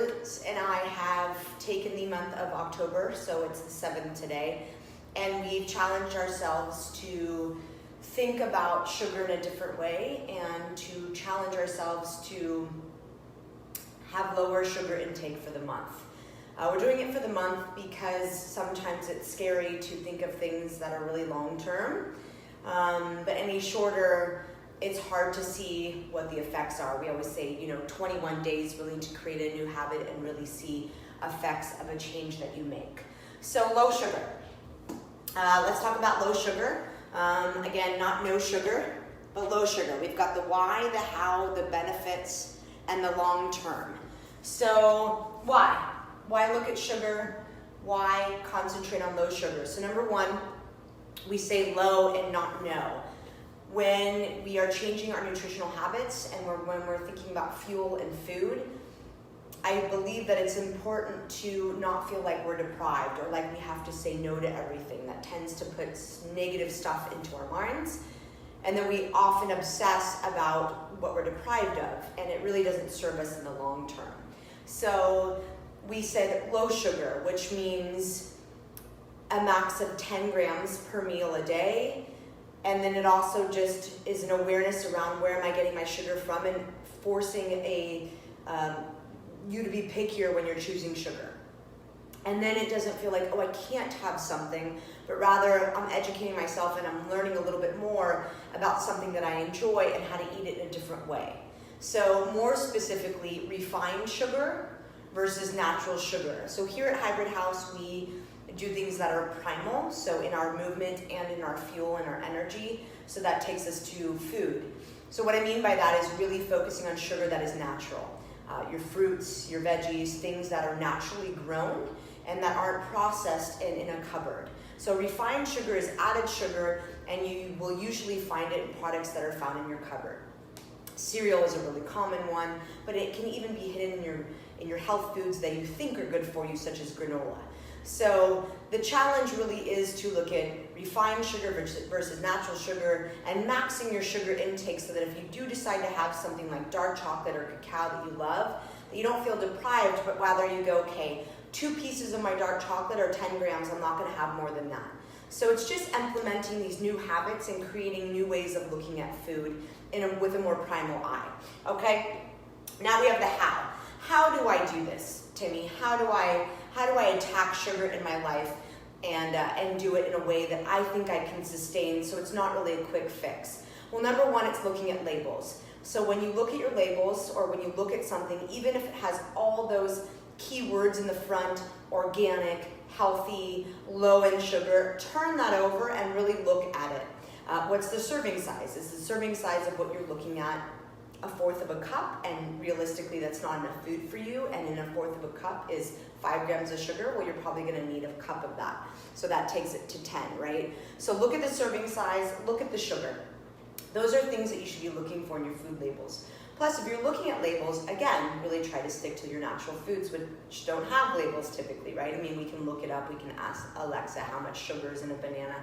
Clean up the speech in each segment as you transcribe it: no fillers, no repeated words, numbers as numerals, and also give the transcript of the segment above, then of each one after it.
Liz and I have taken the month of October, so it's the 7th today, and we've challenged ourselves to think about sugar in a different way and to challenge ourselves to have lower sugar intake for the month. We're doing it for the month because sometimes it's scary to think of things that are really long term, but any shorter, it's hard to see what the effects are. We always say, 21 days really to create a new habit and really see effects of a change that you make. So low sugar. Let's talk about low sugar. Again, not no sugar, but low sugar. We've got the why, the how, the benefits, and the long term. So why? Why look at sugar? Why concentrate on low sugar? So number one, we say low and not no. When we are changing our nutritional habits and when we're thinking about fuel and food, I believe that it's important to not feel like we're deprived or like we have to say no to everything. That tends to put negative stuff into our minds. And then we often obsess about what we're deprived of, and it really doesn't serve us in the long term. So we said low sugar, which means a max of 10 grams per meal a day. And then it also just is an awareness around where am I getting my sugar from and forcing you to be pickier when you're choosing sugar. And then it doesn't feel like, oh, I can't have something, but rather I'm educating myself and I'm learning a little bit more about something that I enjoy and how to eat it in a different way. So more specifically, refined sugar versus natural sugar. So here at Hybrid House, we do things that are primal, so in our movement and in our fuel and our energy, so that takes us to food. So what I mean by that is really focusing on sugar that is natural. Your fruits, your veggies, things that are naturally grown and that aren't processed in a cupboard. So refined sugar is added sugar, and you will usually find it in products that are found in your cupboard. Cereal is a really common one, but it can even be hidden in your health foods that you think are good for you, such as granola. So the challenge really is to look at refined sugar versus natural sugar and maxing your sugar intake so that if you do decide to have something like dark chocolate or cacao that you love, that you don't feel deprived, but rather you go, okay, 2 pieces of my dark chocolate or 10 grams, I'm not going to have more than that. So it's just implementing these new habits and creating new ways of looking at food with a more primal eye. Okay, now we have the how. How do I do this, Timmy? How do I attack sugar in my life and do it in a way that I think I can sustain so it's not really a quick fix? Well, number one, it's looking at labels. So when you look at your labels or when you look at something, even if it has all those keywords in the front, organic, healthy, low in sugar, turn that over and really look at it. What's the serving size? Is the serving size of what you're looking at 1/4 of a cup, and realistically that's not enough food for you, and in 1/4 of a cup is 5 grams of sugar? Well, you're probably going to need a cup of that. So that takes it to 10, right? So look at the serving size, look at the sugar. Those are things that you should be looking for in your food labels. Plus, if you're looking at labels, again, really try to stick to your natural foods, which don't have labels typically, right? I mean, we can look it up. We can ask Alexa how much sugar is in a banana,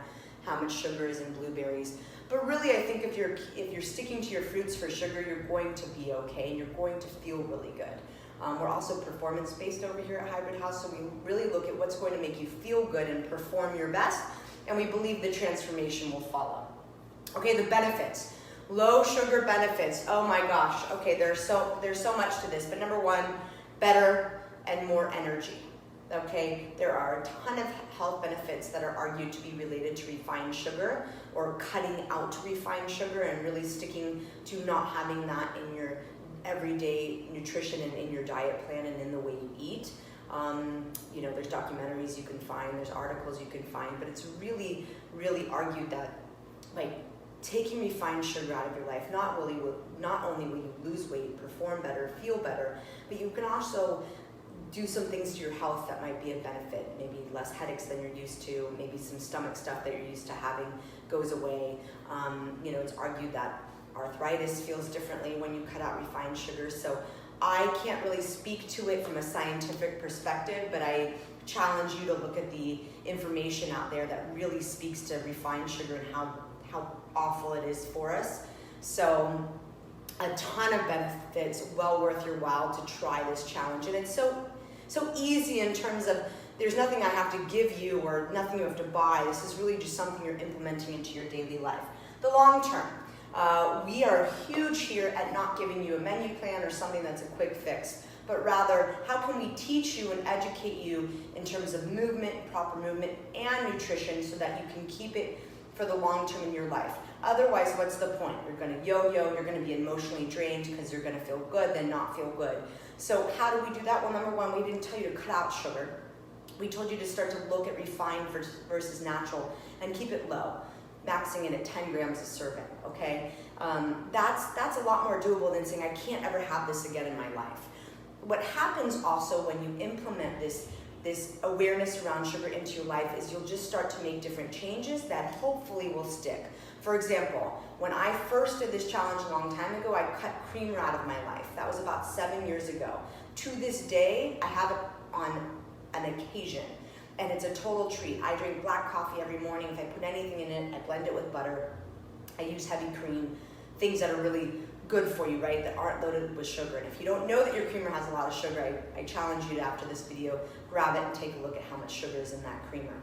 how much sugar is in blueberries. But really, I think if you're sticking to your fruits for sugar, you're going to be okay, and you're going to feel really good. We're also performance-based over here at Hybrid House, so we really look at what's going to make you feel good and perform your best, and we believe the transformation will follow. Okay, the benefits. Low sugar benefits. Oh my gosh. Okay, there's so much to this, but number one, better and more energy. Okay, there are a ton of health benefits that are argued to be related to refined sugar or cutting out refined sugar and really sticking to not having that in your everyday nutrition and in your diet plan and in the way you eat. There's documentaries you can find, there's articles you can find, but it's really, really argued that taking refined sugar out of your life not only will you lose weight, perform better, feel better, but you can also do some things to your health that might be a benefit. Maybe less headaches than you're used to, maybe some stomach stuff that you're used to having goes away. It's argued that arthritis feels differently when you cut out refined sugar. So I can't really speak to it from a scientific perspective, but I challenge you to look at the information out there that really speaks to refined sugar and how awful it is for us. So a ton of benefits, well worth your while to try this challenge. And it's so easy in terms of there's nothing I have to give you or nothing you have to buy. This is really just something you're implementing into your daily life. The long term, we are huge here at not giving you a menu plan or something that's a quick fix, but rather how can we teach you and educate you in terms of movement, proper movement, and nutrition so that you can keep it for the long term in your life. Otherwise, what's the point? You're going to yo-yo, you're going to be emotionally drained because you're going to feel good, then not feel good. So how do we do that? Well, number one, we didn't tell you to cut out sugar. We told you to start to look at refined versus natural and keep it low, maxing it at 10 grams a serving, okay? That's a lot more doable than saying, I can't ever have this again in my life. What happens also when you implement this awareness around sugar into your life is you'll just start to make different changes that hopefully will stick. For example, when I first did this challenge a long time ago, I cut creamer out of my life. That was about 7 years ago. To this day, I have it on an occasion, and it's a total treat. I drink black coffee every morning. If I put anything in it, I blend it with butter. I use heavy cream, things that are really good for you, right, that aren't loaded with sugar. And if you don't know that your creamer has a lot of sugar, I challenge you to, after this video, grab it and take a look at how much sugar is in that creamer.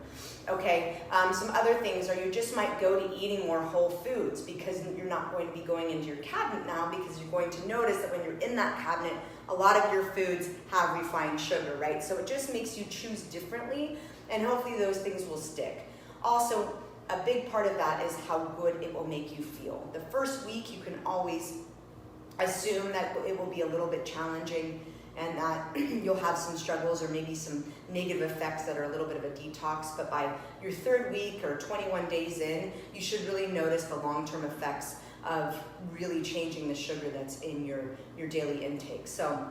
Okay, some other things are you just might go to eating more whole foods because you're not going to be going into your cabinet now, because you're going to notice that when you're in that cabinet, a lot of your foods have refined sugar, right? So it just makes you choose differently, and hopefully those things will stick. Also, a big part of that is how good it will make you feel. The first week, you can always assume that it will be a little bit challenging and that you'll have some struggles or maybe some negative effects that are a little bit of a detox, but by your 3rd week or 21 days in, you should really notice the long-term effects of really changing the sugar that's in your daily intake. So,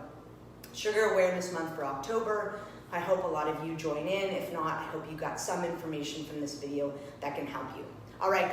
Sugar Awareness Month for October. I hope a lot of you join in. If not, I hope you got some information from this video that can help you. All right.